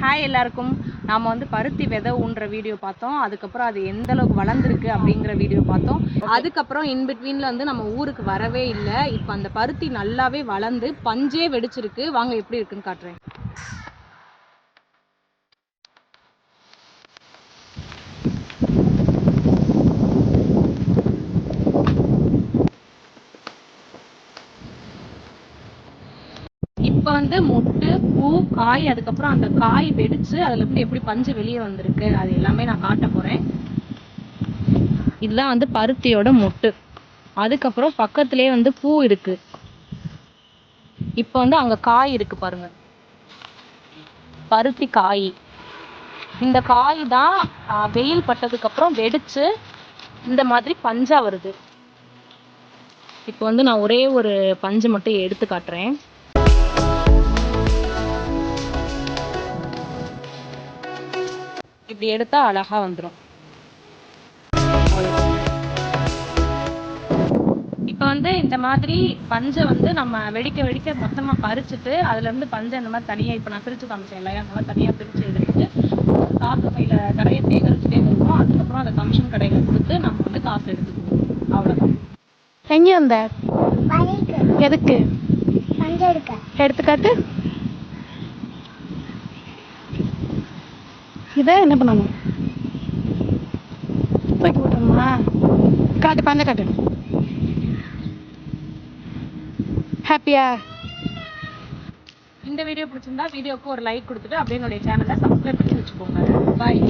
Hi எல்லாருக்கும். நாம் வந்து பருத்தி விதை ஊன்ற வீடியோ பார்த்தோம். அதுக்கப்புறம் அது எந்த அளவுக்கு வளர்ந்துருக்கு அப்படிங்கிற வீடியோ பார்த்தோம். அதுக்கப்புறம் இன்பிட்வீனில் வந்து நம்ம ஊருக்கு வரவே இல்லை. இப்போ அந்த பருத்தி நல்லாவே வளர்ந்து பஞ்சே வெடிச்சிருக்கு. வாங்க எப்படி இருக்குன்னு காட்டுறேன். இப்போ வந்து மொட்டு, பூ, காய், அதுக்கப்புறம் அந்த காய் வெடிச்சு அதுல இருந்து எப்படி பஞ்சு வெளியே வந்திருக்கு அது எல்லாமே நான் காட்ட போறேன். இதுதான் வந்து பருத்தியோட மொட்டு. அதுக்கப்புறம் பக்கத்திலேயே வந்து பூ இருக்கு. இப்போ வந்து அங்க காய் இருக்கு பாருங்க, பருத்தி காய். இந்த காய் தான் வெயில் பட்டதுக்கு அப்புறம் வெடிச்சு இந்த மாதிரி பஞ்சா வருது. இப்போ வந்து நான் ஒரே ஒரு பஞ்சு மட்டும் எடுத்து காட்டுறேன். இப்படி எடுத்தா அழகா வந்துடும். இப்போ வந்து இந்த மாதிரி பஞ்சை வந்து நம்ம வெடிக்க வெடிக்க மொத்தமா பறிச்சுட்டு அதுல இருந்து பஞ்சை இந்த மாதிரி தனியா இப்போ நான் பிரிச்சு காமிச்சேன் இல்லையா, அந்த மாதிரி தனியா பிரிச்சு எடுத்துட்டு காசு பையில கடையை சேகரிச்சுட்டே வருவோம். அதுக்கப்புறம் அதை கமிஷன் கடையில கொடுத்து நம்ம வந்து காசு எடுத்துக்குவோம். அவ்வளவுதான். எங்க வந்த? எதுக்கு? எடுத்துக்காட்டு. இதை என்ன பண்ணணும்? தூக்கி விட்டோமா? காட்டு, பஞ்ச காட்டு. ஹாப்பியா? இந்த வீடியோ பிடிச்சிருந்தா வீடியோக்கு ஒரு லைக் கொடுத்துட்டு அப்படியே என்னுடைய சேனலை சப்ஸ்கிரைப் பண்ணி வச்சுக்கோங்க. பாய்.